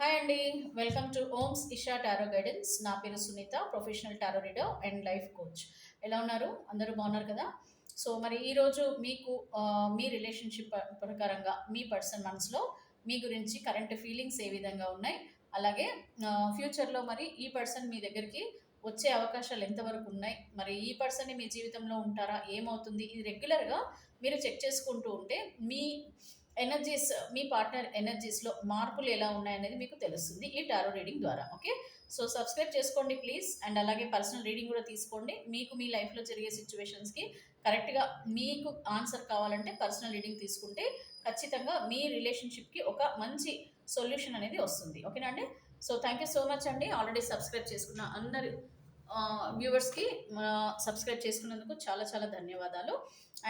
Hi అండి. Welcome to Om's Isha tarot guidance. నా పేరు Sunitha, professional tarot reader and life coach. ఎలా ఉన్నారు? అందరూ బాగున్నారు కదా? సో మరి ఈరోజు మీకు మీ రిలేషన్షిప్ ప్రకారంగా మీ పర్సన్ మనసులో మీ గురించి కరెంట్ ఫీలింగ్స్ ఏ విధంగా ఉన్నాయి, అలాగే ఫ్యూచర్లో మరి ఈ పర్సన్ మీ దగ్గరికి వచ్చే అవకాశాలు ఎంతవరకు ఉన్నాయి, మరి ఈ పర్సన్ మీ జీవితంలో ఉంటారా, ఏమవుతుంది, ఇది రెగ్యులర్గా మీరు చెక్ చేసుకుంటూ ఉంటే మీ ఎనర్జీస్, మీ పార్ట్నర్ ఎనర్జీస్లో మార్పులు ఎలా ఉన్నాయనేది మీకు తెలుస్తుంది ఈ టారో రీడింగ్ ద్వారా. ఓకే, సో సబ్స్క్రైబ్ చేసుకోండి ప్లీజ్. అండ్ అలాగే పర్సనల్ రీడింగ్ కూడా తీసుకోండి. మీకు మీ లైఫ్లో జరిగే సిచ్యువేషన్స్కి కరెక్ట్గా మీకు ఆన్సర్ కావాలంటే పర్సనల్ రీడింగ్ తీసుకుంటే ఖచ్చితంగా మీ రిలేషన్షిప్కి ఒక మంచి సొల్యూషన్ అనేది వస్తుంది. ఓకేనా అండి? So thank you so much అండి. ఆల్రెడీ సబ్స్క్రైబ్ చేసుకున్న అందరు వ్యూవర్స్కి సబ్స్క్రైబ్ చేసుకున్నందుకు చాలా చాలా ధన్యవాదాలు.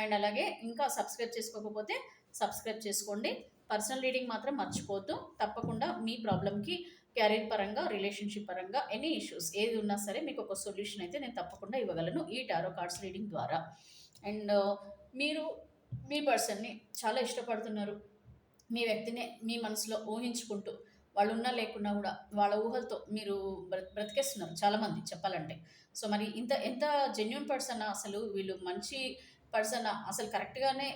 అండ్ అలాగే ఇంకా సబ్స్క్రైబ్ చేసుకోకపోతే సబ్స్క్రైబ్ చేసుకోండి. పర్సనల్ రీడింగ్ మాత్రం మర్చిపోద్దు. తప్పకుండా మీ ప్రాబ్లమ్కి కెరీర్ పరంగా, రిలేషన్షిప్ పరంగా ఎనీ ఇష్యూస్ ఏది ఉన్నా సరే మీకు ఒక సొల్యూషన్ అయితే నేను తప్పకుండా ఇవ్వగలను ఈ టారో కార్డ్స్ రీడింగ్ ద్వారా. అండ్ మీరు మీ పర్సన్ని చాలా ఇష్టపడుతున్నారు. మీ వ్యక్తినే మీ మనసులో ఊహించుకుంటూ వాళ్ళు ఉన్నా లేకున్నా కూడా వాళ్ళ ఊహలతో మీరు బ్రతికేస్తున్నారు చాలామంది చెప్పాలంటే. సో మరి ఎంత జెన్యున్ పర్సనా అసలు, వీళ్ళు మంచి పర్సనా, అసలు కరెక్ట్గానే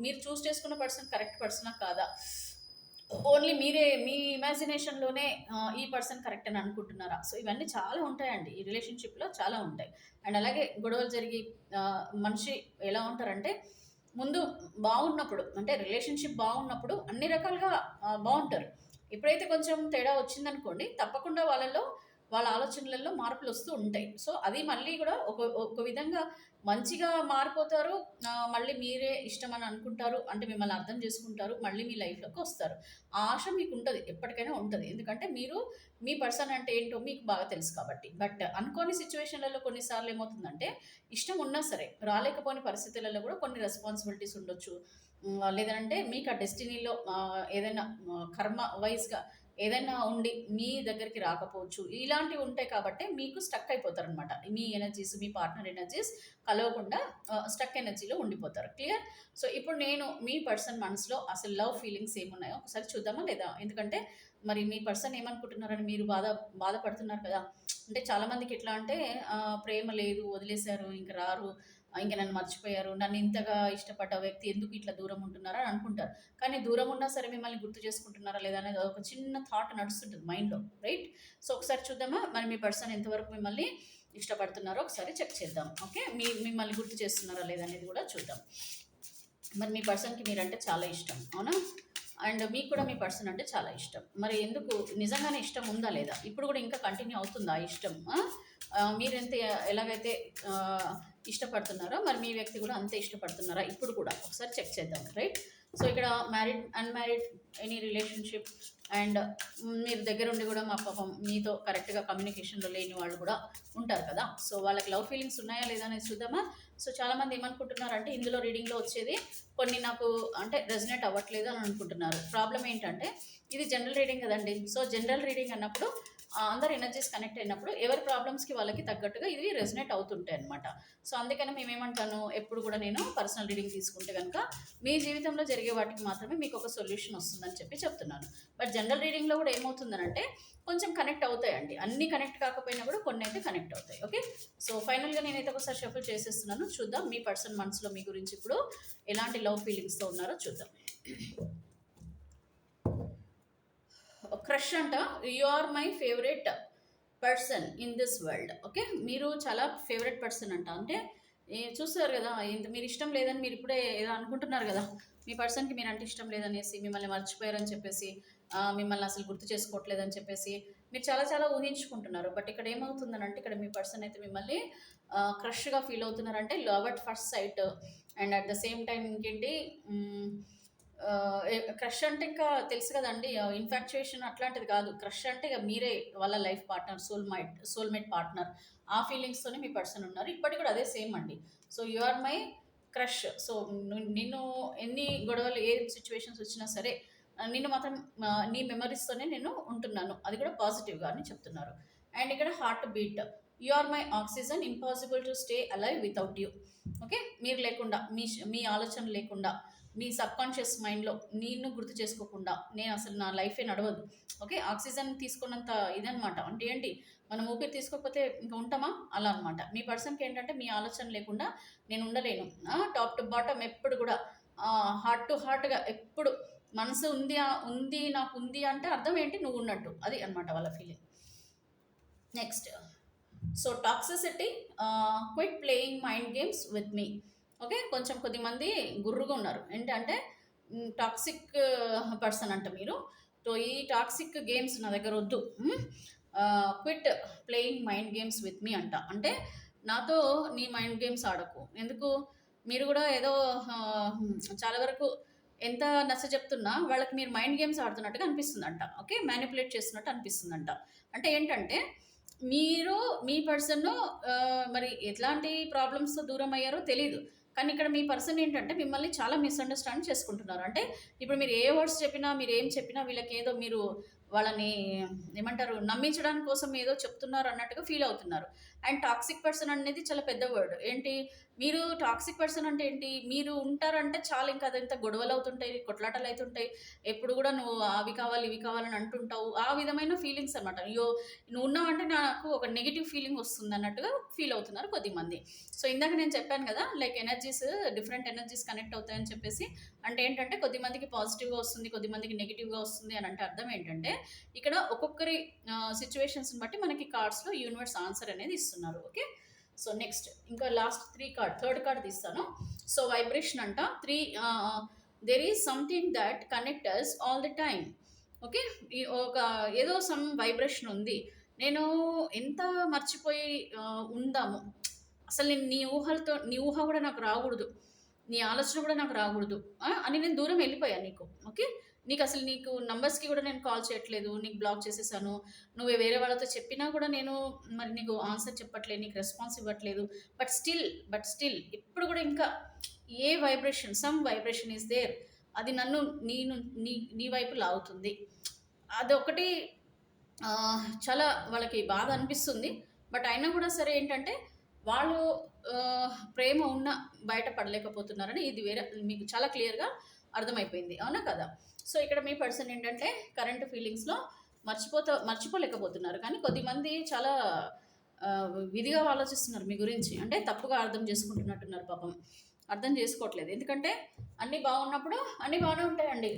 మీరు చూస్ చేసుకున్న పర్సన్ కరెక్ట్ పర్సనా కాదా, ఓన్లీ మీరే మీ ఇమాజినేషన్లోనే ఈ పర్సన్ కరెక్ట్ అని అనుకుంటున్నారా? సో ఇవన్నీ చాలా ఉంటాయండి, ఈ రిలేషన్షిప్లో చాలా ఉంటాయి. అండ్ అలాగే గొడవలు జరిగి మనిషి ఎలా ఉంటారంటే, ముందు బాగున్నప్పుడు అంటే రిలేషన్షిప్ బాగున్నప్పుడు అన్ని రకాలుగా బాగుంటారు. ఎప్పుడైతే కొంచెం తేడా వచ్చిందనుకోండి, తప్పకుండా వాళ్ళ ఆలోచనలలో మార్పులు వస్తూ ఉంటాయి. సో అది మళ్ళీ కూడా ఒక ఒక విధంగా మంచిగా మారిపోతారు. మళ్ళీ మీరే ఇష్టం అని అనుకుంటారు, అంటే మిమ్మల్ని అర్థం చేసుకుంటారు, మళ్ళీ మీ లైఫ్లోకి వస్తారు. ఆ ఆశ మీకు ఉంటుంది, ఎప్పటికైనా ఉంటుంది. ఎందుకంటే మీరు మీ పర్సన్ అంటే ఏంటో మీకు బాగా తెలుసు కాబట్టి. బట్ అనుకోని సిచ్యువేషన్లలో కొన్నిసార్లు ఏమవుతుందంటే, ఇష్టం ఉన్నా సరే రాలేకపోని పరిస్థితులలో కూడా కొన్ని రెస్పాన్సిబిలిటీస్ ఉండొచ్చు. లేదంటే మీకు ఆ డెస్టినీలో ఏదైనా కర్మ వైజ్గా ఏదైనా ఉండి మీ దగ్గరికి రాకపోవచ్చు. ఇలాంటివి ఉంటాయి కాబట్టి మీకు స్టక్ అయిపోతారనమాట. మీ ఎనర్జీస్, మీ పార్ట్నర్ ఎనర్జీస్ కలవకుండా స్టక్ ఎనర్జీలో ఉండిపోతారు. క్లియర్? సో ఇప్పుడు నేను మీ పర్సన్ మనసులో అసలు లవ్ ఫీలింగ్స్ ఏమున్నాయో ఒకసారి చూద్దామా లేదా? ఎందుకంటే మరి మీ పర్సన్ ఏమనుకుంటున్నారని మీరు బాధపడుతున్నారు కదా. అంటే చాలామందికి ఎట్లా అంటే ప్రేమ లేదు, వదిలేశారు, ఇంక రారు, ఇంక నన్ను మర్చిపోయారు, నన్ను ఇంతగా ఇష్టపడ్డ వ్యక్తి ఎందుకు ఇట్లా దూరం ఉంటున్నారా అని అనుకుంటారు. కానీ దూరం ఉన్నా సరే మిమ్మల్ని గుర్తు చేసుకుంటున్నారా లేదా అనేది ఒక చిన్న థాట్ నడుస్తుంటుంది మైండ్లో, రైట్? సో ఒకసారి చూద్దామా మరి మీ పర్సన్ ఎంతవరకు మిమ్మల్ని ఇష్టపడుతున్నారో ఒకసారి చెక్ చేద్దాం. ఓకే, మిమ్మల్ని గుర్తు చేస్తున్నారా లేదా అనేది కూడా చూద్దాం. మరి మీ పర్సన్కి మీరంటే చాలా ఇష్టం, అవునా? అండ్ మీకు కూడా మీ పర్సన్ అంటే చాలా ఇష్టం. మరి ఎందుకు, నిజంగానే ఇష్టం ఉందా లేదా, ఇప్పుడు కూడా ఇంకా కంటిన్యూ అవుతుందా ఆ ఇష్టం? మీరెంత ఎలాగైతే ఇష్టపడుతున్నారో మరి మీ వ్యక్తి కూడా అంతే ఇష్టపడుతున్నారా ఇప్పుడు కూడా, ఒకసారి చెక్ చేద్దాం, రైట్? సో ఇక్కడ married, unmarried, any relationship, and మీరు దగ్గరుండి కూడా మా పాపం మీతో కరెక్ట్గా కమ్యూనికేషన్లో లేని వాళ్ళు కూడా ఉంటారు కదా. సో వాళ్ళకి లవ్ ఫీలింగ్స్ ఉన్నాయా లేదా అనేది చూద్దామా. సో చాలామంది ఏమనుకుంటున్నారంటే ఇందులో రీడింగ్లో వచ్చేది కొన్ని నాకు అంటే రెజనేట్ అవ్వట్లేదు అని అనుకుంటున్నారు. ప్రాబ్లం ఏంటంటే ఇది జనరల్ రీడింగ్ కదండి. సో జనరల్ రీడింగ్ అన్నప్పుడు అందరు ఎనర్జీస్ కనెక్ట్ అయినప్పుడు ఎవరి ప్రాబ్లమ్స్కి వాళ్ళకి తగ్గట్టుగా ఇది రెజనేట్ అవుతుంటాయి అనమాట. సో అందుకని మేమేమంటాను, ఎప్పుడు కూడా నేను పర్సనల్ రీడింగ్ తీసుకుంటే కనుక మీ జీవితంలో జరిగే వాటికి మాత్రమే మీకు ఒక సొల్యూషన్ వస్తుందని చెప్తున్నాను. బట్ జనరల్ రీడింగ్లో కూడా ఏమవుతుందనంటే కొంచెం కనెక్ట్ అవుతాయండి, అన్ని కనెక్ట్ కాకపోయినా కూడా కొన్ని అయితే కనెక్ట్ అవుతాయి. ఓకే, సో ఫైనల్గా నేనైతే ఒకసారి షఫుల్ చేసేస్తున్నాను. చూద్దాం మీ పర్సన్ మనసులో మీ గురించి ఇప్పుడు ఎలాంటి లవ్ ఫీలింగ్స్తో ఉన్నారో చూద్దాం. క్రష్ అంట, you are my favourite person in this world. Okay, మీరు చాలా ఫేవరెట్ పర్సన్ అంట. అంటే చూస్తారు కదా, ఇంత మీరు ఇష్టం లేదని మీరు ఇప్పుడే ఏదో అనుకుంటున్నారు కదా, మీ పర్సన్కి మీరు అంటే ఇష్టం లేదనేసి, మిమ్మల్ని మర్చిపోయారని చెప్పేసి, మిమ్మల్ని అసలు గుర్తు చేసుకోవట్లేదని చెప్పేసి మీరు చాలా చాలా ఊహించుకుంటున్నారు. బట్ ఇక్కడ ఏమవుతుందని అంటే, ఇక్కడ మీ పర్సన్ అయితే మిమ్మల్ని క్రష్గా ఫీల్ అవుతున్నారంటే love at first sight. And at the same time ఇంకేంటి, క్రష్ అంటే ఇంకా తెలుసు కదండి, ఇన్ఫాక్చుయేషన్ అట్లాంటిది కాదు. క్రష్ అంటే ఇక మీరే వాళ్ళ లైఫ్ పార్ట్నర్, సోల్మేట్ పార్ట్నర్. ఆ ఫీలింగ్స్తోనే మీ పర్సన్ ఉన్నారు ఇప్పటికి కూడా అదే సేమ్ అండి. So you are my crush. So నిన్ను ఎన్ని గొడవలు ఏ సిచ్యువేషన్స్ వచ్చినా సరే నిన్ను మాత్రం నీ మెమరీస్తోనే నేను ఉంటున్నాను, అది కూడా పాజిటివ్గా అని చెప్తున్నారు. అండ్ ఇక్కడ heartbeat, you are my oxygen, impossible to stay alive without you. Okay, మీరు లేకుండా, మీ ఆలోచన లేకుండా, మీ సబ్కాన్షియస్ మైండ్లో నిన్ను గుర్తు చేసుకోకుండా నేను అసలు నా లైఫే నడవదు. ఓకే, ఆక్సిజన్ తీసుకున్నంత ఇదనమాట. అంటే ఏంటి, మనం ఊపిరి తీసుకోకపోతే ఇంకా ఉంటామా అలా అనమాట. మీ పర్సన్కి ఏంటంటే మీ ఆలోచన లేకుండా నేను ఉండలేను, టాప్ టు బాటమ్ ఎప్పుడు కూడా హార్ట్ టు హార్ట్గా ఎప్పుడు మనసు ఉంది ఉంది నాకు ఉంది అంటే అర్థం ఏంటి, నువ్వు ఉన్నట్టు, అది అనమాట వాళ్ళ feeling. Next, so toxicity, quit playing mind games with me. Okay, కొంచెం కొద్దిమంది గుర్రుగా ఉన్నారు ఏంటంటే టాక్సిక్ పర్సన్ అంట మీరు. సో ఈ టాక్సిక్ గేమ్స్ నా దగ్గర వద్దు, quit playing mind games with me అంట. అంటే నాతో నీ మైండ్ గేమ్స్ ఆడకు, ఎందుకు, మీరు కూడా ఏదో చాలా వరకు ఎంత నచ్చ చెప్తున్నా వాళ్ళకి మీరు మైండ్ గేమ్స్ ఆడుతున్నట్టుగా అనిపిస్తుందంట. ఓకే, మ్యానిపులేట్ చేస్తున్నట్టు అనిపిస్తుందంట. అంటే ఏంటంటే మీరు మీ పర్సన్ మరి ఎట్లాంటి ప్రాబ్లమ్స్తో దూరం అయ్యారో తెలీదు, కానీ ఇక్కడ మీ పర్సన్ ఏంటంటే మిమ్మల్ని చాలా మిస్అండర్స్టాండ్ చేసుకుంటున్నారు. అంటే ఇప్పుడు మీరు ఏ వర్డ్స్ చెప్పినా, మీరు ఏం చెప్పినా వీళ్ళకి ఏదో మీరు వాళ్ళని ఏమంటారు నమ్మించడానికి కోసం ఏదో చెప్తున్నారు అన్నట్టుగా ఫీల్ అవుతున్నారు. అండ్ టాక్సిక్ పర్సన్ అనేది చాలా పెద్ద వర్డ్. ఏంటి, మీరు టాక్సిక్ పర్సన్ అంటే ఏంటి, మీరు ఉంటారంటే చాలా ఇంకా అదంతా గొడవలు అవుతుంటాయి, కొట్లాటలు అవుతుంటాయి, ఎప్పుడు కూడా నువ్వు అవి కావాలి ఇవి కావాలని అంటుంటావు, ఆ విధమైన ఫీలింగ్స్ అనమాట. అయ్యో నువ్వు ఉన్నావంటే నాకు ఒక నెగిటివ్ ఫీలింగ్ వస్తుంది అన్నట్టుగా ఫీల్ అవుతున్నారు కొద్దిమంది. సో ఇందాక నేను చెప్పాను కదా, like energies, different energies connect అవుతాయని చెప్పేసి. అంటే ఏంటంటే కొద్దిమందికి పాజిటివ్గా వస్తుంది, కొద్దిమందికి నెగిటివ్గా వస్తుంది అని అంటే అర్థం ఏంటంటే ఇక్కడ ఒక్కొక్కరి సిచ్యువేషన్స్ని బట్టి మనకి కార్డ్స్లో యూనివర్స్ ఆన్సర్ అనేది ఇస్తున్నారు. ఓకే, సో నెక్స్ట్ ఇంకా లాస్ట్ థర్డ్ కార్డ్ తీస్తాను. సో వైబ్రేషన్ అంట 3, there is something that connect us all the time. Okay, ఒక ఏదో సమ్ వైబ్రేషన్ ఉంది, నేను ఎంత మర్చిపోయి ఉందాము, అసలు నేను నీ ఊహ కూడా నాకు రాకూడదు, నీ ఆలోచన కూడా నాకు రాకూడదు అని నేను దూరం వెళ్ళిపోయాను నీకు. ఓకే, నీకు నంబర్స్కి కూడా నేను కాల్ చేయట్లేదు, నీకు బ్లాక్ చేసేసాను, నువ్వు వేరే వాళ్ళతో చెప్పినా కూడా నేను మరి నీకు ఆన్సర్ చెప్పట్లేదు, నీకు రెస్పాన్స్ ఇవ్వట్లేదు. బట్ స్టిల్ ఇప్పుడు కూడా ఇంకా a vibration, some vibration is there, అది నన్ను నీ వైపు లాగుతుంది. అదొకటి చాలా వాళ్ళకి బాధ అనిపిస్తుంది. బట్ అయినా కూడా సరే ఏంటంటే వాళ్ళు ప్రేమ ఉన్న బయట పడలేకపోతున్నారని ఇది వేరే మీకు చాలా క్లియర్గా అర్థమైపోయింది, అవునా కదా. సో ఇక్కడ మీ పర్సన్ ఏంటంటే కరెంట్ ఫీలింగ్స్లో మర్చిపోలేకపోతున్నారు, కానీ కొద్దిమంది చాలా విధిగా ఆలోచిస్తున్నారు మీ గురించి. అంటే తప్పుగా అర్థం చేసుకుంటున్నట్టున్నారు, పాపం అర్థం చేసుకోవట్లేదు. ఎందుకంటే అన్నీ బాగున్నప్పుడు అన్నీ బాగానే ఉంటాయండి,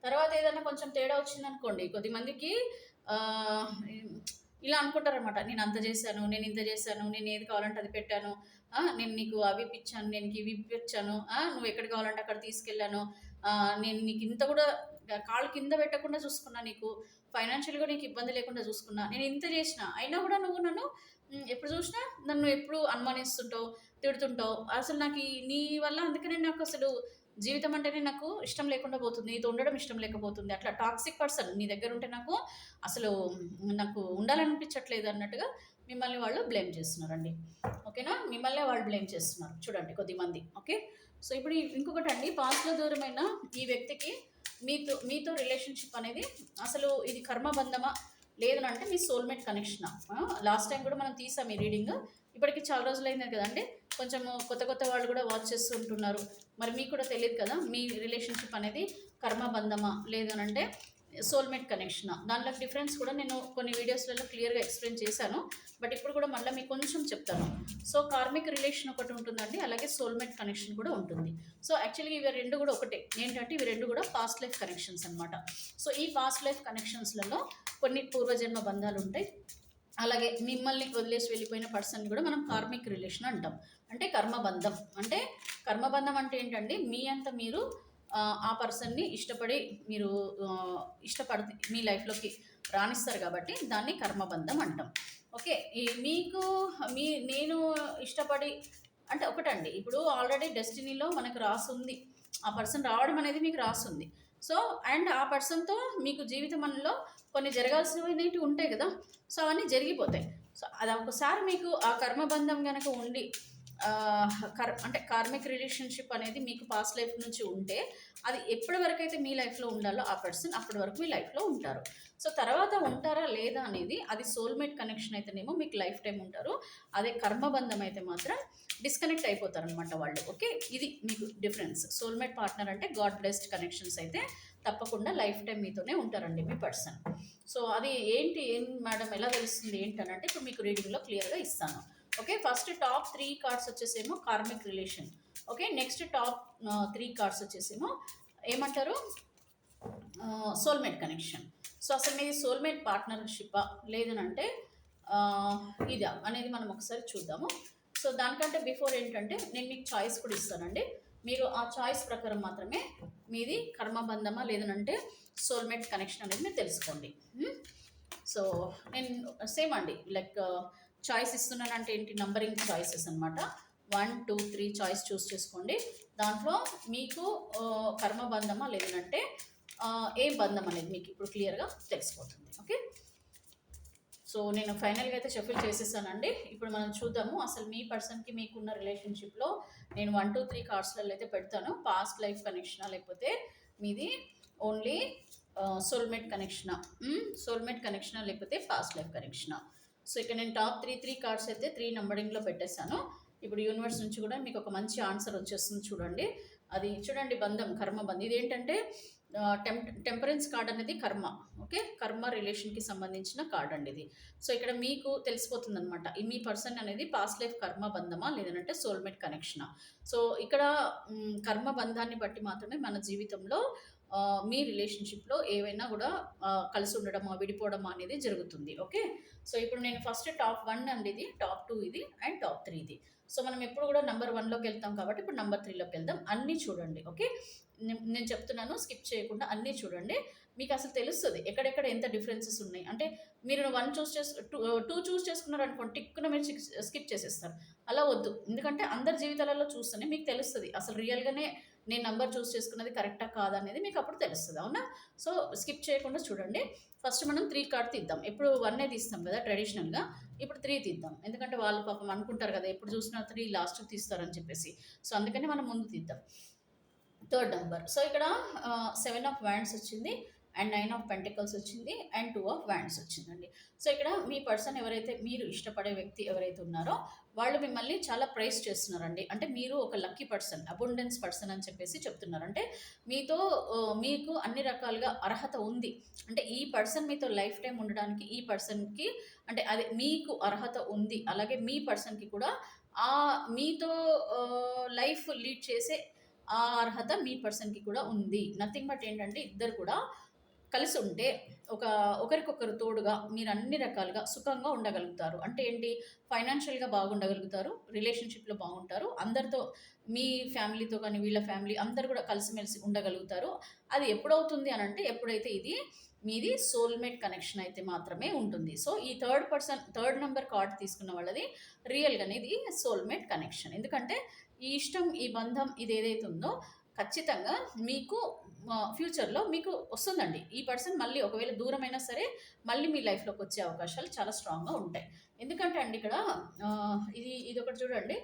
తర్వాత ఏదైనా కొంచెం తేడా వచ్చిందనుకోండి, కొద్దిమందికి ఇలా అనుకుంటారనమాట, నేను అంత చేశాను, నేను ఇంత చేశాను, నేను ఏది కావాలంటే అది పెట్టాను, నేను నీకు అవి ఇప్పించాను, నేను ఇవి ఇప్పించాను, నువ్వు ఎక్కడికి కావాలంటే అక్కడ తీసుకెళ్ళాను, నేను నీకు ఇంత కూడా కాళ్ళు కింద పెట్టకుండా చూసుకున్నా, నీకు ఫైనాన్షియల్గా నీకు ఇబ్బంది లేకుండా చూసుకున్నా, నేను ఇంత చేసిన అయినా కూడా నువ్వు నన్ను ఎప్పుడు చూసినా నన్ను ఎప్పుడు అనుమానిస్తుంటావు, తిడుతుంటావు. అసలు నాకు నీ వల్ల అందుకనే నాకు అసలు జీవితం అంటేనే నాకు ఇష్టం లేకుండా పోతుంది, నీతో ఉండడం ఇష్టం లేకపోతుంది. అట్లా టాక్సిక్ పర్సన్ నీ దగ్గర ఉంటే నాకు ఉండాలనిపించట్లేదు అన్నట్టుగా మిమ్మల్ని వాళ్ళు బ్లేమ్ చేస్తున్నారండి. ఓకేనా, మిమ్మల్నే వాళ్ళు బ్లేమ్ చేస్తున్నారు చూడండి కొద్దిమంది. ఓకే, సో ఇప్పుడు ఇంకొకటి అండి, పాస్ట్లో దూరమైన ఈ వ్యక్తికి మీతో రిలేషన్షిప్ అనేది అసలు ఇది కర్మబంధమా లేదనంటే మీ సోల్మేట్ కనెక్షనా. లాస్ట్ టైం కూడా మనం తీసాం ఈ రీడింగ్, ఇప్పటికి చాలా రోజులు అయింది కదండి, కొంచెం కొత్త వాళ్ళు కూడా వాచ్ చేస్తూ ఉంటున్నారు. మరి మీకు కూడా తెలియదు కదా మీ రిలేషన్షిప్ అనేది కర్మబంధమా లేదనంటే సోల్మేట్ కనెక్షనా. దాంట్లో డిఫరెన్స్ కూడా నేను కొన్ని వీడియోస్లలో క్లియర్గా ఎక్స్ప్లెయిన్ చేశాను, బట్ ఇప్పుడు కూడా మళ్ళీ మీకు కొంచెం చెప్తాను. సో కార్మిక్ రిలేషన్ ఒకటి ఉంటుందండి, అలాగే సోల్మేట్ కనెక్షన్ కూడా ఉంటుంది. సో యాక్చువల్గా ఇవి రెండు కూడా ఒకటే, ఏంటంటే ఇవి రెండు కూడా పాస్ట్ లైఫ్ కనెక్షన్స్ అనమాట. సో ఈ పాస్ట్ లైఫ్ కనెక్షన్స్లలో కొన్ని పూర్వజన్మ బంధాలు ఉంటాయి, అలాగే మిమ్మల్ని వదిలేసి వెళ్ళిపోయిన పర్సన్ కూడా మనం కార్మిక్ రిలేషన్ అంటాం. అంటే కర్మబంధం. అంటే కర్మబంధం అంటే ఏంటండి, మీ అంత మీరు ఆ పర్సన్ని ఇష్టపడి మీరు ఇష్టపడి మీ లైఫ్లోకి రాణిస్తారు కాబట్టి దాన్ని కర్మబంధం అంటాం. ఓకే, నేను ఇష్టపడి అంటే ఒకటండి, ఇప్పుడు ఆల్రెడీ డెస్టినీలో మనకు రాసుంది, ఆ పర్సన్ రావడం అనేది మీకు రాసుంది. సో అండ్ ఆ పర్సన్తో మీకు జీవితంలో కొన్ని జరగాల్సినవి ఉంటాయి కదా, సో అవన్నీ జరిగిపోతాయి. సో అది ఒకసారి మీకు ఆ కర్మబంధం కనుక ఉండి అంటే కార్మిక్ రిలేషన్షిప్ అనేది మీకు పాస్ట్ లైఫ్ నుంచి ఉంటే అది ఎప్పటి వరకు అయితే మీ లైఫ్లో ఉండాలో ఆ పర్సన్ అప్పటి వరకు మీ లైఫ్లో ఉంటారు. సో తర్వాత ఉంటారా లేదా అనేది అది సోల్మేట్ కనెక్షన్ అయితేనేమో మీకు లైఫ్ టైం ఉంటారు. అదే కర్మబంధం అయితే మాత్రం డిస్కనెక్ట్ అయిపోతారు అనమాట వాళ్ళు. ఓకే, ఇది మీకు డిఫరెన్స్. సోల్మేట్ పార్ట్నర్ అంటే గాడ్ బ్లెస్డ్ కనెక్షన్స్ అయితే తప్పకుండా లైఫ్ టైం మీతోనే ఉంటారండి మీ పర్సన్. సో అది ఏంటి మేడం ఎలా తెలుస్తుంది ఏంటనంటే ఇప్పుడు మీకు రీడింగ్లో క్లియర్గా ఇస్తాను. ఓకే, ఫస్ట్ టాప్ 3 కార్డ్స్ వచ్చేసేమో karmic relation. Okay, next top 3 cards వచ్చేసేమో ఏమంటారు, సోల్మేట్ కనెక్షన్. సో అసలు మీది సోల్మేట్ పార్ట్నర్షిప్పా లేదనంటే ఇదా అనేది మనం ఒకసారి చూద్దాము. సో దానికంటే బిఫోర్ ఏంటంటే నేను మీకు చాయిస్ కూడా ఇస్తానండి. మీరు ఆ చాయిస్ ప్రకారం మాత్రమే మీది కర్మబంధమా లేదనంటే సోల్మేట్ కనెక్షన్ అనేది మీరు తెలుసుకోండి. సో నేను సేమ్ అండి, లైక్ చాయిస్ ఇస్తున్నానంటే ఏంటి, నంబరింగ్ చాయిసెస్ అనమాట. 1 2 3 చాయిస్ చూస్ చేసుకోండి. దాంట్లో మీకు కర్మబంధమా లేదనంటే ఏ బంధం అనేది మీకు ఇప్పుడు క్లియర్గా తెలిసిపోతుంది. ఓకే, సో నేను ఫైనల్గా అయితే షఫిల్ చేసేసానండి. ఇప్పుడు మనం చూద్దాము అసలు మీ పర్సన్కి మీకున్న రిలేషన్షిప్లో నేను 1 2 3 కార్డ్స్లలో అయితే పెడతాను. పాస్ట్ లైఫ్ కనెక్షనా లేకపోతే మీది ఓన్లీ సోల్మేట్ కనెక్షనా, సోల్మేట్ కనెక్షనా లేకపోతే పాస్ట్ లైఫ్ కనెక్షనా. సో ఇక్కడ నేను టాప్ 3 కార్డ్స్ అయితే 3 నంబరింగ్లో పెట్టేశాను. ఇప్పుడు యూనివర్స్ నుంచి కూడా మీకు ఒక మంచి ఆన్సర్ వచ్చేస్తుంది చూడండి. అది చూడండి, బంధం, కర్మ బంధం. ఇదేంటంటే టెంపరెన్స్ కార్డ్ అనేది కర్మ. ఓకే, కర్మ రిలేషన్కి సంబంధించిన కార్డ్ అండి ఇది. సో ఇక్కడ మీకు తెలిసిపోతుంది అనమాట మీ పర్సన్ అనేది పాస్ట్ లైఫ్ కర్మ బంధమా లేదంటే సోల్మేట్ కనెక్షనా. సో ఇక్కడ కర్మ బంధాన్ని బట్టి మాత్రమే మన జీవితంలో మీ రిలేషన్షిప్లో ఏవైనా కూడా కలిసి ఉండడమా విడిపోవడమా అనేది జరుగుతుంది. ఓకే, సో ఇప్పుడు నేను ఫస్ట్ టాప్ 1 అండి ఇది, టాప్ 2 ఇది అండ్ టాప్ 3 ఇది. సో మనం ఎప్పుడు కూడా నెంబర్ 1లోకి వెళ్తాం కాబట్టి ఇప్పుడు నెంబర్ 3లోకి వెళ్దాం. అన్నీ చూడండి. ఓకే, నేను చెప్తున్నాను, స్కిప్ చేయకుండా అన్నీ చూడండి. మీకు అసలు తెలుస్తుంది ఎక్కడెక్కడ ఎంత డిఫరెన్సెస్ ఉన్నాయి. అంటే మీరు 1 చూస్ చేసు 2 చూస్ చేసుకున్నారు అనుకోండి, టిక్కున మీరు స్కిప్ చేసేస్తారు. అలా వద్దు, ఎందుకంటే అందరి జీవితాలలో చూస్తేనే మీకు తెలుస్తుంది అసలు రియల్గానే నేను నంబర్ చూస్ చేసుకున్నది కరెక్టా కాదా అనేది మీకు అప్పుడు తెలుస్తుంది. అవునా? సో స్కిప్ చేయకుండా చూడండి. ఫస్ట్ మనం 3 కార్డ్ తీద్దాం. ఎప్పుడు 1 తీస్తాం కదా ట్రెడిషనల్గా, ఇప్పుడు 3 తీద్దాం. ఎందుకంటే వాళ్ళు పాపం అనుకుంటారు కదా ఎప్పుడు చూసినా 3 లాస్ట్కి తీస్తారని చెప్పేసి. సో అందుకని మనం ముందు తీద్దాం. Third number. సో ఇక్కడ 7 ఆఫ్ వ్యాండ్స్ వచ్చింది అండ్ 9 ఆఫ్ పెంటికల్స్ వచ్చింది అండ్ 2 ఆఫ్ వ్యాండ్స్ వచ్చిందండి. సో ఇక్కడ మీ పర్సన్ ఎవరైతే మీరు ఇష్టపడే వ్యక్తి ఎవరైతే ఉన్నారో వాళ్ళు మిమ్మల్ని చాలా ప్రైజ్ చేస్తున్నారండి. అంటే మీరు ఒక లక్కీ పర్సన్, అబుండెన్స్ పర్సన్ అని చెప్పేసి చెప్తున్నారు. అంటే మీతో మీకు అన్ని రకాలుగా అర్హత ఉంది. అంటే ఈ పర్సన్ మీతో లైఫ్ టైం ఉండడానికి ఈ పర్సన్కి అంటే అది మీకు అర్హత ఉంది. అలాగే మీ పర్సన్కి కూడా మీతో లైఫ్ లీడ్ చేసే ఆ అర్హత మీ పర్సన్కి కూడా ఉంది. నథింగ్ బట్ ఏంటంటే ఇద్దరు కూడా కలిసి ఉంటే ఒకరికొకరు తోడుగా మీరు అన్ని రకాలుగా సుఖంగా ఉండగలుగుతారు. అంటే ఏంటి, ఫైనాన్షియల్గా బాగుండగలుగుతారు, రిలేషన్షిప్లో బాగుంటారు, అందరితో మీ ఫ్యామిలీతో కానీ వీళ్ళ ఫ్యామిలీ అందరు కూడా కలిసిమెలిసి ఉండగలుగుతారు. అది ఎప్పుడవుతుంది అని అంటే ఎప్పుడైతే ఇది మీది సోల్మేట్ కనెక్షన్ అయితే మాత్రమే ఉంటుంది. సో ఈ థర్డ్ నెంబర్ కార్డ్ తీసుకున్న వాళ్ళది రియల్గానే ఇది సోల్మేట్ కనెక్షన్. ఎందుకంటే ఈ ఇష్టం, ఈ బంధం ఇది ఏదైతే ఉందో ఖచ్చితంగా మీకు ఫ్యూచర్లో మీకు వస్తుందండి. ఈ పర్సన్ మళ్ళీ ఒకవేళ దూరమైనా సరే మళ్ళీ మీ లైఫ్లోకి వచ్చే అవకాశాలు చాలా స్ట్రాంగ్గా ఉంటాయి. ఎందుకంటే అండి ఇక్కడ ఇది ఒకటి చూడండి,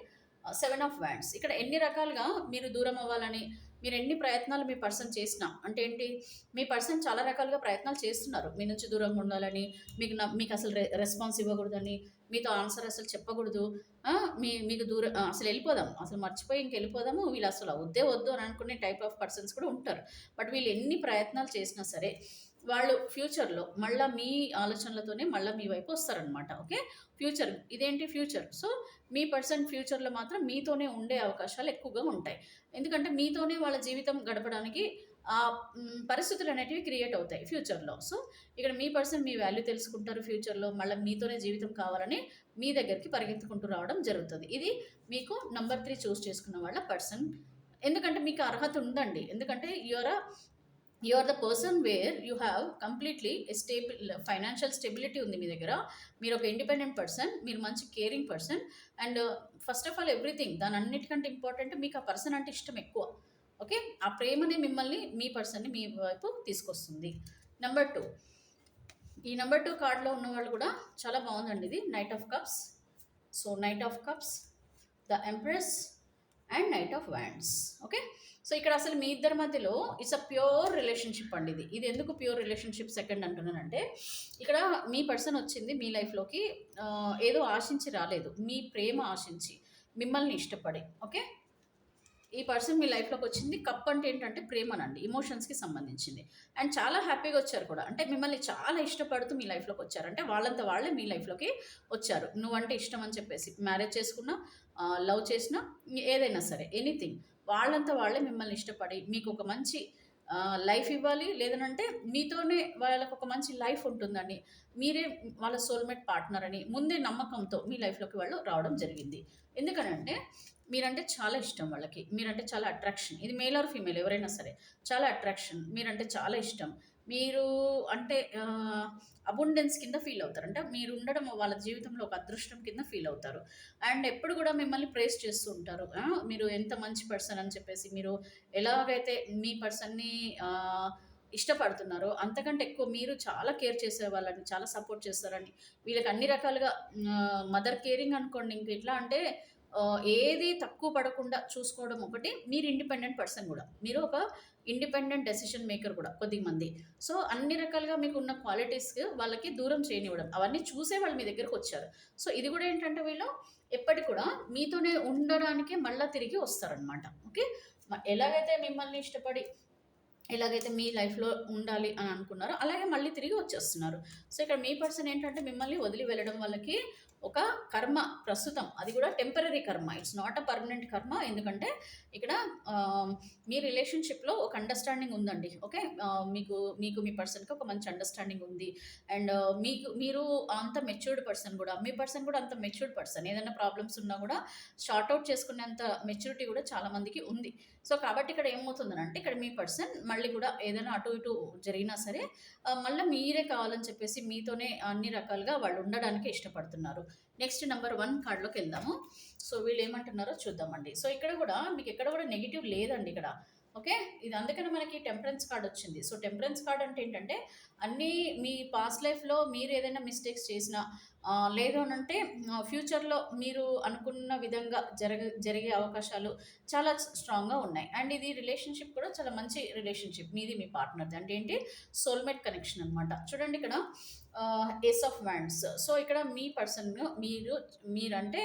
7 ఆఫ్ వ్యాండ్స్. ఇక్కడ ఎన్ని రకాలుగా మీరు దూరం అవ్వాలని మీరు ఎన్ని ప్రయత్నాలు మీ పర్సన్ చేసినా, అంటే ఏంటి, మీ పర్సన్ చాలా రకాలుగా ప్రయత్నాలు చేస్తున్నారు మీ నుంచి దూరంగా ఉండాలని, మీకు అసలు రెస్పాన్స్ ఇవ్వకూడదని, మీతో ఆన్సర్ అసలు చెప్పకూడదు, మీకు దూరం అసలు వెళ్ళిపోదాం, అసలు మర్చిపోయి వెళ్ళిపోదాము, వీళ్ళు అసలు వద్దే వద్దు అని అనుకునే టైప్ ఆఫ్ పర్సన్స్ కూడా ఉంటారు. బట్ వీళ్ళు ఎన్ని ప్రయత్నాలు చేసినా సరే వాళ్ళు ఫ్యూచర్లో మళ్ళీ మీ ఆలోచనలతోనే మళ్ళీ మీ వైపు వస్తారనమాట. ఓకే, ఫ్యూచర్ ఇదేంటి ఫ్యూచర్. సో మీ పర్సన్ ఫ్యూచర్లో మాత్రం మీతోనే ఉండే అవకాశాలు ఎక్కువగా ఉంటాయి. ఎందుకంటే మీతోనే వాళ్ళ జీవితం గడపడానికి ఆ పరిస్థితులు అనేటివి క్రియేట్ అవుతాయి ఫ్యూచర్లో. సో ఇక్కడ మీ పర్సన్ మీ వాల్యూ తెలుసుకుంటారు ఫ్యూచర్లో, మళ్ళీ మీతోనే జీవితం కావాలని మీ దగ్గరికి పరిగెత్తుకుంటూ రావడం జరుగుతుంది. ఇది మీకు నెంబర్ 3 చూస్ చేసుకున్న వాళ్ళ పర్సన్. ఎందుకంటే మీకు అర్హత ఉందండి. ఎందుకంటే you are the person where you have completely financial stability ఉంది మీ దగ్గర. మీరు ఒక ఇండిపెండెంట్ పర్సన్, మీరు మంచి caring person and first of all everything, దాని అన్నిటికంటే ఇంపార్టెంట్ మీకు ఆ పర్సన్ అంటే ఇష్టం ఎక్కువ. ఓకే, ఆ ప్రేమనే మిమ్మల్ని మీ పర్సన్ని మీ వైపు తీసుకొస్తుంది. నెంబర్ 2, ఈ నెంబర్ 2 కార్డ్లో ఉన్న వాళ్ళు కూడా చాలా బాగుందండి. ఇది knight of cups. So knight of cups, the empress and knight of wands. Okay, so ఇక్కడ అసలు మీ ఇద్దరి మధ్యలో ఇట్స్ అ ప్యూర్ రిలేషన్షిప్ అండి. ఇది ఎందుకు ప్యూర్ రిలేషన్షిప్ సెకండ్ అంటున్నానంటే, ఇక్కడ మీ పర్సన్ వచ్చింది మీ లైఫ్లోకి ఏదో ఆశించి రాలేదు, మీ ప్రేమ ఆశించి, మిమ్మల్ని ఇష్టపడి. ఓకే, ఈ పర్సన్ మీ లైఫ్లోకి వచ్చింది. కప్ అంటే ఏంటంటే ప్రేమనండి, ఇమోషన్స్కి సంబంధించింది. అండ్ చాలా హ్యాపీగా వచ్చారు కూడా, అంటే మిమ్మల్ని చాలా ఇష్టపడుతూ మీ లైఫ్లోకి వచ్చారు. అంటే వాళ్ళంతా వాళ్ళే మీ లైఫ్లోకి వచ్చారు. నువ్వంటే ఇష్టం అని చెప్పేసి మ్యారేజ్ చేసుకున్నా, లవ్ చేసినా, ఏదైనా సరే ఎనీథింగ్, వాళ్ళంతా వాళ్ళే మిమ్మల్ని ఇష్టపడి మీకు ఒక మంచి లైఫ్ ఇవ్వాలి, లేదనంటే మీతోనే వాళ్ళకు ఒక మంచి లైఫ్ ఉంటుందని, మీరే వాళ్ళ సోల్మేట్ పార్ట్నర్ అని ముందే నమ్మకంతో మీ లైఫ్లోకి వాళ్ళు రావడం జరిగింది. ఎందుకనంటే మీరంటే చాలా ఇష్టం వాళ్ళకి, మీరంటే చాలా అట్రాక్షన్. ఇది మేల్ ఆర్ ఫీమేల్ ఎవరైనా సరే చాలా అట్రాక్షన్, మీరంటే చాలా ఇష్టం. మీరు అంటే అబుండెన్స్ కింద ఫీల్ అవుతారు, అంటే మీరు ఉండడం వాళ్ళ జీవితంలో ఒక అదృష్టం కింద ఫీల్ అవుతారు. అండ్ ఎప్పుడు కూడా మిమ్మల్ని ప్రేస్ చేస్తూ ఉంటారు. మీరు ఎంత మంచి పర్సన్ అని చెప్పేసి, మీరు ఎలాగైతే మీ పర్సన్ని ఇష్టపడుతున్నారో అంతకంటే ఎక్కువ మీరు చాలా కేర్ చేసే వాళ్ళని, చాలా సపోర్ట్ చేస్తారని, వీళ్ళకి అన్ని రకాలుగా మదర్ కేరింగ్ అనుకోండి. ఇంక ఎట్లా అంటే ఏది తక్కువ పడకుండా చూసుకోవడం ఒకటి. మీరు ఇండిపెండెంట్ పర్సన్ కూడా, మీరు ఒక ఇండిపెండెంట్ డెసిషన్ మేకర్ కూడా కొద్దిమంది. సో అన్ని రకాలుగా మీకు ఉన్న క్వాలిటీస్ వాళ్ళకి దూరం చేయనివ్వడం, అవన్నీ చూసే వాళ్ళు మీ దగ్గరకు వచ్చారు. సో ఇది కూడా ఏంటంటే వీళ్ళు ఎప్పటికి కూడా మీతోనే ఉండడానికే మళ్ళీ తిరిగి వస్తారనమాట. ఓకే, ఎలాగైతే మిమ్మల్ని ఇష్టపడి, ఎలాగైతే మీ లైఫ్లో ఉండాలి అని అనుకున్నారో అలాగే మళ్ళీ తిరిగి వచ్చేస్తున్నారు. సో ఇక్కడ మీ పర్సన్ ఏంటంటే మిమ్మల్ని వదిలి వెళ్ళడం వాళ్ళకి ఒక కర్మ ప్రస్తుతం, అది కూడా టెంపరీ కర్మ, ఇట్స్ నాట్ అ పర్మనెంట్ కర్మ. ఎందుకంటే ఇక్కడ మీ రిలేషన్షిప్లో ఒక అండర్స్టాండింగ్ ఉందండి. ఓకే, మీకు మీకు మీ పర్సన్కి ఒక మంచి అండర్స్టాండింగ్ ఉంది. అండ్ మీరు అంత మెచ్యూర్డ్ పర్సన్ కూడా, మీ పర్సన్ కూడా అంత మెచ్యూర్డ్ పర్సన్. ఏదైనా ప్రాబ్లమ్స్ ఉన్నా కూడా షార్ట్ అవుట్ చేసుకునేంత మెచ్యూరిటీ కూడా చాలామందికి ఉంది. సో కాబట్టి ఇక్కడ ఏమవుతుందనంటే, ఇక్కడ మీ పర్సన్ మళ్ళీ కూడా ఏదైనా అటు ఇటు జరిగినా సరే మళ్ళీ మీరే కావాలని చెప్పేసి మీతోనే అన్ని రకాలుగా వాళ్ళు ఉండడానికి ఇష్టపడుతున్నారు. నెక్స్ట్ నెంబర్ 1 కార్డ్లోకి వెళ్దాము. సో వీళ్ళు ఏమంటున్నారో చూద్దామండి. సో ఇక్కడ కూడా మీకు ఎక్కడ కూడా నెగిటివ్ లేదండి ఇక్కడ. ఓకే, ఇది అందుకని మనకి టెంపరెన్స్ కార్డ్ వచ్చింది. సో టెంపరెన్స్ కార్డ్ అంటే ఏంటంటే, అన్నీ మీ పాస్ట్ లైఫ్లో మీరు ఏదైనా మిస్టేక్స్ చేసినా, లేదు అనంటే ఫ్యూచర్లో మీరు అనుకున్న విధంగా జరిగే అవకాశాలు చాలా స్ట్రాంగ్గా ఉన్నాయి. అండ్ ఇది రిలేషన్షిప్ కూడా చాలా మంచి రిలేషన్షిప్ మీది మీ పార్ట్నర్ది. అంటే ఏంటి, సోల్మేట్ కనెక్షన్ అనమాట. చూడండి ఇక్కడ ఏస్ ఆఫ్ వ్యాండ్స్. సో ఇక్కడ మీ పర్సన్ మీరంటే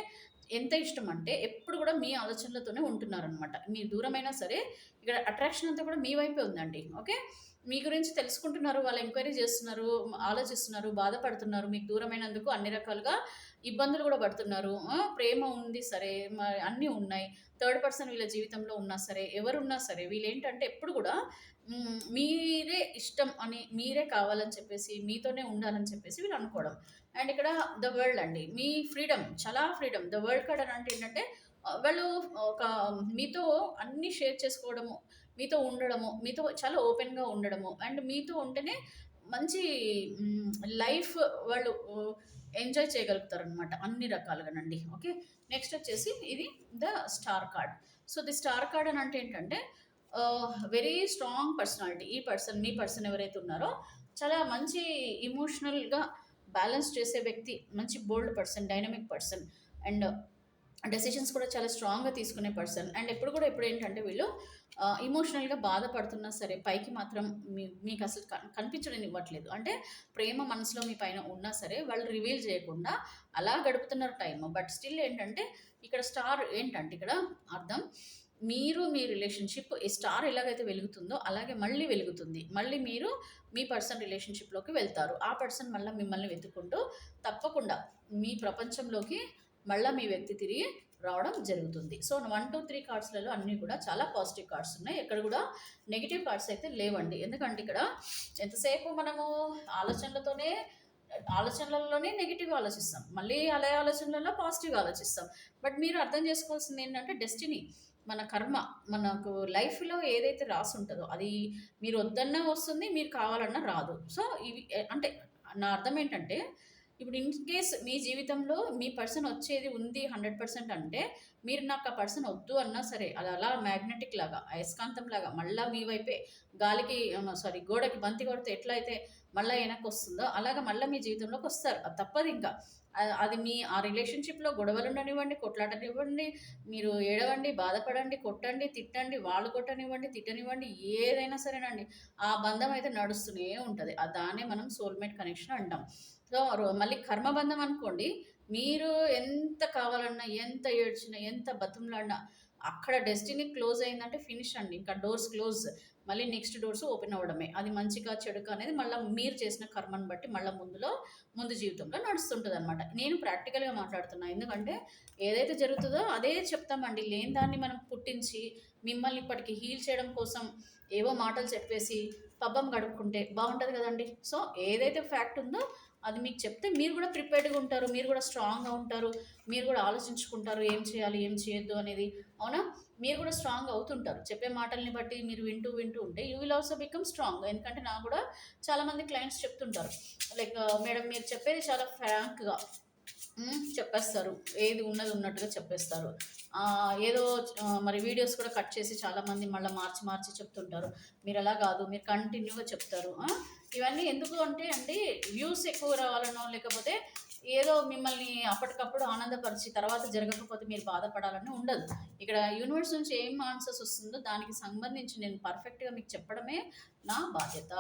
ఎంత ఇష్టం అంటే ఎప్పుడు కూడా మీ ఆలోచనలతోనే ఉంటున్నారనమాట. మీరు దూరమైనా సరే ఇక్కడ అట్రాక్షన్ అంతా కూడా మీ వైపే ఉందండి. ఓకే, మీ గురించి తెలుసుకుంటున్నారు, వాళ్ళు ఎంక్వైరీ చేస్తున్నారు, ఆలోచిస్తున్నారు, బాధపడుతున్నారు, మీకు దూరమైనందుకు అన్ని రకాలుగా ఇబ్బందులు కూడా పడుతున్నారు. ప్రేమ ఉంది సరే, అన్నీ ఉన్నాయి, థర్డ్ పర్సన్ వీళ్ళ జీవితంలో ఉన్నా సరే, ఎవరున్నా సరే వీళ్ళు ఏంటంటే ఎప్పుడు కూడా మీరే ఇష్టం అని, మీరే కావాలని చెప్పేసి, మీతోనే ఉండాలని చెప్పేసి వీళ్ళు అనుకోవడం. అండ్ ఇక్కడ ద వరల్డ్ అండి, మీ ఫ్రీడమ్, చాలా ఫ్రీడమ్. ద వరల్డ్ కార్డ్ అని అంటే ఏంటంటే వాళ్ళు ఒక మీతో అన్నీ షేర్ చేసుకోవడము, మీతో ఉండడము, మీతో చాలా ఓపెన్గా ఉండడము, అండ్ మీతో ఉంటేనే మంచి లైఫ్ వాళ్ళు ఎంజాయ్ చేయగలుగుతారనమాట అన్ని రకాలుగానండి. ఓకే, నెక్స్ట్ వచ్చేసి ఇది the star card. So the star card అని అంటే ఏంటంటే వెరీ స్ట్రాంగ్ పర్సనాలిటీ. ఈ పర్సన్, మీ పర్సన్ ఎవరైతే ఉన్నారో చాలా మంచి ఇమోషనల్గా బ్యాలెన్స్ చేసే వ్యక్తి, మంచి bold person, dynamic person, and decisions కూడా చాలా స్ట్రాంగ్గా తీసుకునే పర్సన్. అండ్ ఎప్పుడు ఏంటంటే వీళ్ళు ఇమోషనల్గా బాధపడుతున్నా సరే పైకి మాత్రం మీకు అసలు కనిపించడం ఇవ్వట్లేదు. అంటే ప్రేమ మనసులో మీ పైన ఉన్నా సరే వాళ్ళు రివీల్ చేయకుండా అలా గడుపుతున్నారు టైం. బట్ స్టిల్ ఏంటంటే ఇక్కడ స్టార్ ఏంటంటే ఇక్కడ అర్థం, మీరు మీ రిలేషన్షిప్ ఈ స్టార్ ఎలాగైతే వెలుగుతుందో అలాగే మళ్ళీ వెలుగుతుంది. మళ్ళీ మీరు మీ పర్సన్ రిలేషన్షిప్లోకి వెళ్తారు. ఆ పర్సన్ మళ్ళీ మిమ్మల్ని వెతుక్కుంటూ తప్పకుండా మీ ప్రపంచంలోకి మళ్ళీ మీ వ్యక్తి తిరిగి రావడం జరుగుతుంది. సో 1, 2, 3 కార్డ్స్లలో అన్నీ కూడా చాలా పాజిటివ్ కార్డ్స్ ఉన్నాయి. ఎక్కడ కూడా నెగిటివ్ కార్డ్స్ అయితే లేవండి. ఎందుకంటే ఇక్కడ ఎంతసేపు మనము ఆలోచనలలోనే నెగిటివ్ ఆలోచిస్తాం, మళ్ళీ అలా ఆలోచనలలో పాజిటివ్ ఆలోచిస్తాం. బట్ మీరు అర్థం చేసుకోవాల్సింది ఏంటంటే, డెస్టినీ, మన కర్మ, మనకు లైఫ్లో ఏదైతే రాసి ఉంటుందో అది మీరు వద్దన్నా వస్తుంది, మీరు కావాలన్నా రాదు. సో ఇవి అంటే నా అర్థం ఏంటంటే, ఇప్పుడు ఇన్ కేస్ మీ జీవితంలో మీ పర్సన్ వచ్చేది ఉంది 100% అంటే, మీరు నాకు ఆ పర్సన్ వద్దు అన్నా సరే అది అలా మ్యాగ్నెటిక్ లాగా, అయస్కాంతం లాగా మళ్ళీ మీ వైపే గోడకి బంతి కొడితే ఎట్లా అయితే మళ్ళీ వెనక్కి వస్తుందో అలాగ మళ్ళీ మీ జీవితంలోకి వస్తారు. అది తప్పదు ఇంకా. అది మీ ఆ రిలేషన్షిప్లో గొడవలు ఉండనివ్వండి, కొట్లాటనివ్వండి, మీరు ఏడవండి, బాధపడండి, కొట్టండి, తిట్టండి, వాళ్ళు కొట్టనివ్వండి, తిట్టనివ్వండి, ఏదైనా సరేనండి, ఆ బంధం అయితే నడుస్తూనే ఉంటుంది. దాన్నే మనం సోల్మేట్ కనెక్షన్ అంటాం. సో మళ్ళీ కర్మబంధం అనుకోండి, మీరు ఎంత కావాలన్నా, ఎంత ఏడ్చినా, ఎంత బతిమలాడినా అక్కడ డెస్టినీ క్లోజ్ అయిందంటే ఫినిష్ అండి. ఇంకా డోర్స్ క్లోజ్. మళ్ళీ నెక్స్ట్ డోర్స్ ఓపెన్ అవ్వడమే. అది మంచిగా, చెడుకా అనేది మళ్ళీ మీరు చేసిన కర్మను బట్టి మళ్ళీ ముందు జీవితంలో నడుస్తుంటదనమాట. నేను ప్రాక్టికల్‌గా మాట్లాడుతున్నా. ఎందుకంటే ఏదైతే జరుగుతదో అదే చెప్తామండి. లేని దాన్ని మనం పుట్టించి మిమ్మల్ని ఇప్పటికి హీల్ చేయడం కోసం ఏవో మాటలు చెప్పేసి పబ్బం గడుపుకుంటే బాగుంటది కదండీ! సో, ఏదైతే ఫ్యాక్ట్ ఉందో అది మీకు చెప్తే మీరు కూడా ప్రిపేర్డ్‌గా ఉంటారు. మీరు కూడా స్ట్రాంగ్‌గా ఉంటారు. మీరు కూడా ఆలోచించుకుంటారు. ఏం చేయాలి? ఏం చేయొద్దు అనేది. అవునా? మీరు కూడా స్ట్రాంగ్ అవుతుంటారు. చెప్పే మాటల్ని బట్టి మీరు వింటూ ఉంటే you will also become strong. ఎందుకంటే నాకు కూడా చాలామంది క్లయింట్స్ చెప్తుంటారు. లైక్ మేడం మీరు చెప్పేది చాలా ఫ్రాంక్‌గా చెప్పేస్తారు. ఏది ఉన్నది ఉన్నట్టుగా చెప్పేస్తారు. ఏదో మరి వీడియోస్ కూడా కట్ చేసి చాలామంది మళ్ళీ మార్చి చెప్తుంటారు. మీరు అలా కాదు, మీరు కంటిన్యూగా చెప్తారు. ఇవన్నీ ఎందుకు అంటే అండి, వ్యూస్ ఎక్కువ రావాలనో లేకపోతే ఏదో మిమ్మల్ని అప్పటికప్పుడు ఆనందపరిచి తర్వాత జరగకపోతే మీరు బాధపడాలని ఉండదు. ఇక్కడ యూనివర్స్ నుంచి ఏం ఆన్సర్స్ వస్తుందో దానికి సంబంధించి నేను పర్ఫెక్ట్గా మీకు చెప్పడమే నా బాధ్యత.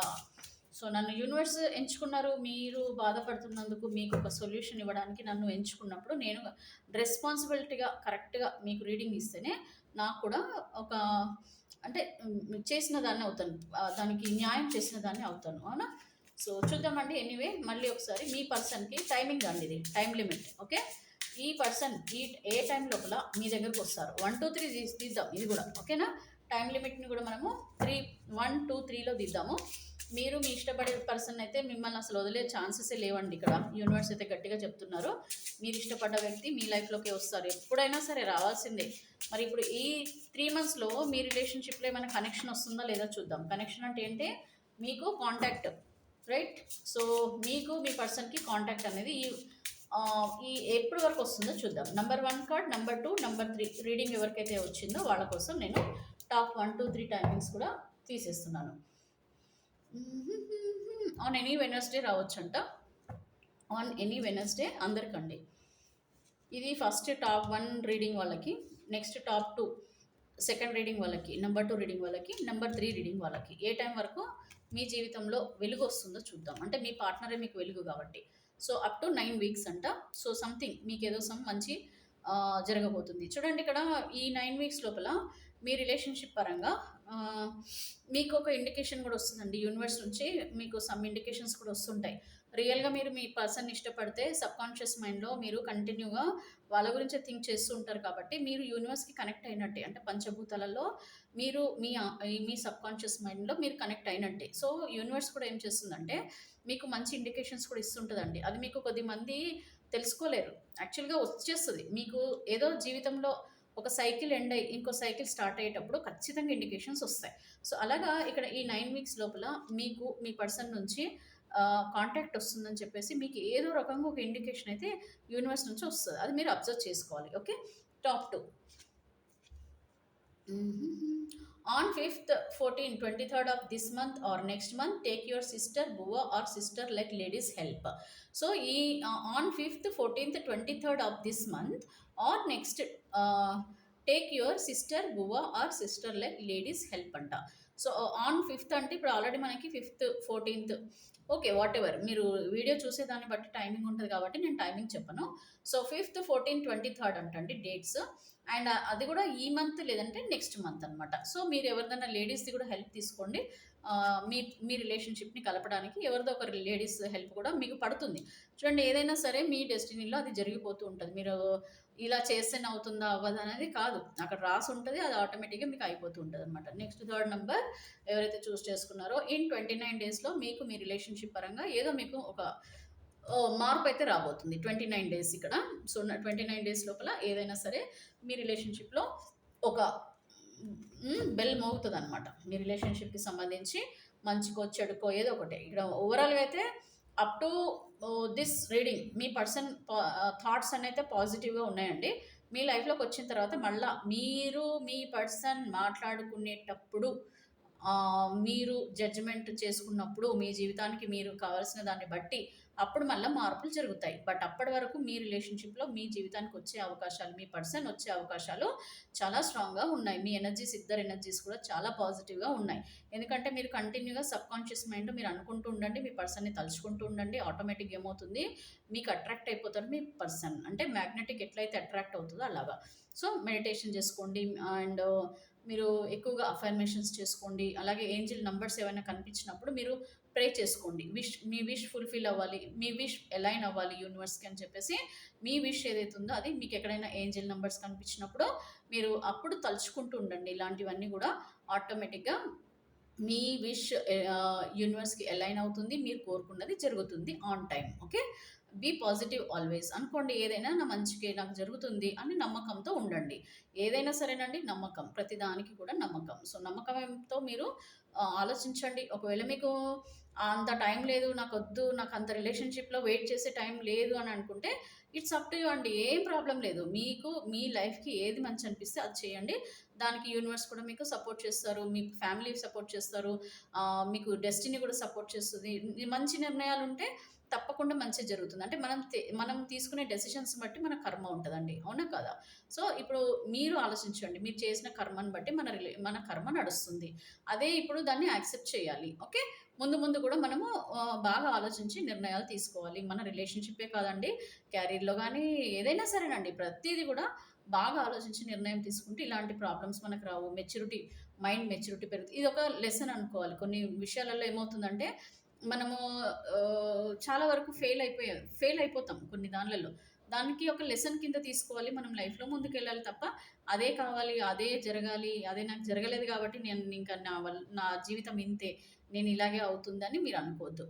సో నన్ను యూనివర్స్ ఎంచుకున్నారు. మీరు బాధపడుతున్నందుకు మీకు ఒక సొల్యూషన్ ఇవ్వడానికి నన్ను ఎంచుకున్నప్పుడు నేను రెస్పాన్సిబిలిటీగా కరెక్ట్గా మీకు రీడింగ్ ఇస్తేనే నాకు కూడా ఒక అంటే చేసిన దాన్ని అవుతాను. దానికి న్యాయం చేసిన దాన్ని అవుతాను. అవునా? సో చూద్దామండి. ఎనీవే మళ్ళీ ఒకసారి మీ పర్సన్కి టైమింగ్ అండి, ఇది టైం లిమిట్. ఓకే, ఈ పర్సన్ ఏ టైం లోపల మీ దగ్గరకు వస్తారు 1 2 3 తీద్దాం ఇది కూడా. ఓకేనా? టైం లిమిట్ని కూడా మనము 1 2 3లో తీద్దాము. మీరు మీ ఇష్టపడే పర్సన్ అయితే మిమ్మల్ని అసలు వదిలే ఛాన్సెసే లేవండి. ఇక్కడ యూనివర్స్ అయితే గట్టిగా చెప్తున్నారు. మీరు ఇష్టపడ్డ వ్యక్తి మీ లైఫ్లోకి వస్తారు. ఎప్పుడైనా సరే రావాల్సిందే. మరి ఇప్పుడు ఈ 3 మంత్స్లో మీ రిలేషన్షిప్లో ఏమైనా కనెక్షన్ వస్తుందా లేదా చూద్దాం. కనెక్షన్ అంటే ఏంటి? మీకు కాంటాక్ట్, రైట్? సో మీకు మీ పర్సన్కి కాంటాక్ట్ అనేది ఈ ఎప్పటి వరకు వస్తుందో చూద్దాం. Number 1 card, number 2, number 3 reading ఎవరికైతే వచ్చిందో వాళ్ళ కోసం నేను టాప్ 1 2 3 టైమింగ్స్ కూడా తీసేస్తున్నాను. ఆన్ ఎనీ వెనస్డే రావచ్చంట. ఆన్ ఎనీ వెనస్డే అందరికండి. ఇది ఫస్ట్ టాప్ 1 రీడింగ్ వాళ్ళకి, నెక్స్ట్ టాప్ 2 సెకండ్ రీడింగ్ వాళ్ళకి, నెంబర్ 2 రీడింగ్ వాళ్ళకి, నెంబర్ 3 రీడింగ్ వాళ్ళకి. ఏ టైం వరకు మీ జీవితంలో వెలుగు వస్తుందో చూద్దాం. అంటే మీ పార్ట్నరే మీకు వెలుగు కాబట్టి. సో అప్ టు 9 వీక్స్ అంట. సో సంథింగ్ మీకు ఏదో మంచి జరగబోతుంది. చూడండి ఇక్కడ ఈ 9 వీక్స్ లోపల మీ రిలేషన్షిప్ పరంగా మీకు ఒక ఇండికేషన్ కూడా వస్తుందండి యూనివర్స్ నుంచి. మీకు సమ్ ఇండికేషన్స్ కూడా వస్తుంటాయి. రియల్గా మీరు మీ పర్సన్ ఇష్టపడితే సబ్కాన్షియస్ మైండ్లో మీరు కంటిన్యూగా వాళ్ళ గురించే థింక్ చేస్తూ ఉంటారు కాబట్టి మీరు యూనివర్స్కి కనెక్ట్ అయినట్టే. అంటే పంచభూతాలలో మీరు మీ సబ్కాన్షియస్ మైండ్లో మీరు కనెక్ట్ అయినట్టే. సో యూనివర్స్ కూడా ఏం చేస్తుందంటే మీకు మంచి ఇండికేషన్స్ కూడా ఇస్తుంటుందండి. అది మీకు కొద్దిమంది తెలుసుకోలేరు. యాక్చువల్గా వచ్చేస్తుంది మీకు. ఏదో జీవితంలో ఒక సైకిల్ ఎండ్ అయ్యి ఇంకో సైకిల్ స్టార్ట్ అయ్యేటప్పుడు ఖచ్చితంగా ఇండికేషన్స్ వస్తాయి. సో అలాగా ఇక్కడ ఈ 9 వీక్స్ లోపల మీకు మీ పర్సన్ నుంచి కాంటాక్ట్ వస్తుందని చెప్పేసి మీకు ఏదో రకంగా ఒక ఇండికేషన్ అయితే యూనివర్స్ నుంచి వస్తుంది. అది మీరు అబ్జర్వ్ చేసుకోవాలి. Okay, top 2 on 5th 14 23rd of this month or next month take your sister buva or sister let ladies help. So on 5th 14th 23rd of this month or next take your sister buva or sister let ladies help anta. So on 5th అంటే ఇప్పుడు already మనకి 5th 14th okay what ever మీరు video చూసే దాన్ని బట్టి timing ఉంటుంది కాబట్టి నేను టైమింగ్ చెప్పను. సో 5th 14 23rd అంటండి డేట్స్. అండ్ అది కూడా ఈ మంత్ లేదంటే నెక్స్ట్ మంత్ అనమాట. సో మీరు ఎవరిదైనా లేడీస్ది కూడా హెల్ప్ తీసుకోండి. మీ రిలేషన్షిప్ని కలపడానికి ఎవరిదో ఒకరి లేడీస్ హెల్ప్ కూడా మీకు పడుతుంది. చూడండి ఏదైనా సరే మీ డెస్టినీలో అది జరిగిపోతూ ఉంటుంది. మీరు ఇలా చేస్తేనే అవుతుందా అవ్వదా అనేది కాదు, అక్కడ రాసి ఉంటుంది. అది ఆటోమేటిక్గా మీకు అయిపోతూ ఉంటుంది అనమాట. నెక్స్ట్ 3rd నెంబర్ ఎవరైతే చూస్ చేసుకున్నారో ఇన్ 29 డేస్లో మీకు మీ రిలేషన్షిప్ పరంగా ఏదో మీకు ఒక మార్పు అయితే రాబోతుంది 29 డేస్ ఇక్కడ. సో 29 డేస్ లోపల ఏదైనా సరే మీ రిలేషన్షిప్లో ఒక బెల్ మోగుతుంది అనమాట. మీ రిలేషన్షిప్కి సంబంధించి మంచికో చెడుకో ఏదో ఒకటి. ఇక్కడ ఓవరాల్గా అయితే up to this reading me person thoughts అయితే పాజిటివ్గా ఉన్నాయండి. మీ లైఫ్లోకి వచ్చిన తర్వాత మళ్ళీ మీరు మీ పర్సన్ మాట్లాడుకునేటప్పుడు మీరు జడ్జిమెంట్ చేసుకున్నప్పుడు మీ జీవితానికి మీరు కావాల్సిన దాన్ని బట్టి అప్పుడు మళ్ళీ మార్పులు జరుగుతాయి. బట్ అప్పటి వరకు మీ రిలేషన్‌షిప్‌లో మీ జీవితానికి వచ్చే అవకాశాలు, మీ పర్సన్ వచ్చే అవకాశాలు చాలా స్ట్రాంగ్‌గా ఉన్నాయి. మీ ఎనర్జీస్, ఇద్దరి ఎనర్జీస్ కూడా చాలా పాజిటివ్‌గా ఉన్నాయి. ఎందుకంటే మీరు కంటిన్యూ‌గా సబ్‌కాన్షియస్ మైండ్ మీరు అనుకుంటూ ఉండండి. మీ పర్సన్‌ని తలుచుకుంటూ ఉండండి. ఆటోమేటిక్‌గా ఏమవుతుంది, మీకు అట్రాక్ట్ అయిపోతారు మీ పర్సన్. అంటే మ్యాగ్నెటిక్ ఎట్లయితే అట్రాక్ట్ అవుతదో అలాగా. సో, మెడిటేషన్ చేసుకోండి. అండ్ మీరు ఎక్కువగా అఫర్మేషన్స్ చేసుకోండి. అలాగే ఏంజెల్ నంబర్స్ ఏవైనా కనిపించినప్పుడు మీరు ప్రే చేసుకోండి. మీ విష్ ఫుల్‌ఫిల్ అవ్వాలి. మీ విష్ అలైన్ అవ్వాలి యూనివర్స్‌కి అని చెప్పేసి, మీ విష్ ఏదైతే ఉందో అది మీకు ఎక్కడైనా ఏంజెల్ నంబర్స్ కనిపించినప్పుడు మీరు అప్పుడు తలుచుకుంటూ ఉండండి. ఇలాంటివన్నీ గూడా ఆటోమేటిక్‌గా మీ విష్ యూనివర్స్‌కి అలైన్ అవుతుంది. మీరు కోరుకున్నది జరుగుతుంది on time. Okay. Be positive always. అనుకోండి ఏదైనా నా మంచికే నాకు జరుగుతుంది అని నమ్మకంతో ఉండండి. ఏదైనా సరేనండి నమ్మకం. ప్రతిదానికి కూడా నమ్మకం. సో, నమ్మకంతో మీరు ఆలోచించండి. ఒకవేళ మీకు అంత టైం లేదు, నాకొద్దు, నాకంత రిలేషన్‌షిప్‌లో వెయిట్ చేసే టైం లేదు అని అనుకుంటే ఇట్స్ అప్ టు యూ అండి. ఏం ప్రాబ్లమ్ లేదు. మీకు మీ లైఫ్‌కి ఏది మంచి అనిపిస్తే అది చేయండి. దానికి యూనివర్స్ కూడా మీకు సపోర్ట్ చేస్తారు. మీ ఫ్యామిలీ సపోర్ట్ చేస్తారు. మీకు డెస్టినీ కూడా సపోర్ట్ చేస్తది. మంచి నిర్ణయాలుంటే తప్పకుండా మంచే జరుగుతుంది. అంటే మనం తీసుకునే డెసిషన్స్ బట్టి మన కర్మ ఉంటదండి. అవునా కాదా? సో, ఇప్పుడు మీరు ఆలోచించండి. మీరు చేసిన కర్మను బట్టి మన కర్మ నడుస్తుంది. అదే ఇప్పుడు దాన్ని యాక్సెప్ట్ చేయాలి. ఓకే. ముందు ముందు కూడా మనము బాగా ఆలోచించి నిర్ణయాలు తీసుకోవాలి. మన రిలేషన్‌షిప్పే కాదండి, క్యారియర్‌లో గానీ ఏదైనా సరేనండి. ప్రతీది కూడా బాగా ఆలోచించి నిర్ణయం తీసుకుంటే ఇలాంటి ప్రాబ్లమ్స్ మనకు రావు. మైండ్ మెచ్యూరిటీ పెరుగుతుంది. ఇదొక లెసన్ అనుకోవాలి. కొన్ని విషయాలలో ఏమవుతుందంటే మనము చాలా వరకు ఫెయిల్ అయిపోతాం కొన్ని దాన్లలో. దానికి ఒక లెసన్ కింద తీసుకోవాలి. మనం లైఫ్‌లో ముందుకెళ్ళాలి తప్ప, అదే కావాలి, అదే జరగాలి, అదే నాకు జరగలేదు కాబట్టి నేను ఇంకా నా జీవితం ఇంతే, నేను ఇలాగే అవుతుందని మీరు అనుకోవద్దు.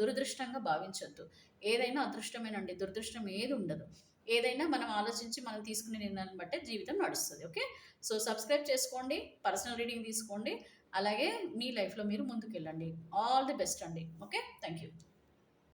దురదృష్టంగా భావించొద్దు. ఏదైనా అదృష్టమేనండి. దురదృష్టం ఏది ఉండదు. ఏదైనా మనం ఆలోచించి మనం తీసుకునే నిర్ణయాన్ని బట్టే జీవితం నడుస్తది. ఓకే. సో, సబ్స్క్రైబ్ చేసుకోండి. పర్సనల్ రీడింగ్ తీసుకోండి. అలాగే మీ లైఫ్‌లో మీరు ముందుకెళ్ళండి. ఆల్ ది బెస్ట్ అండి. ఓకే. Thank you.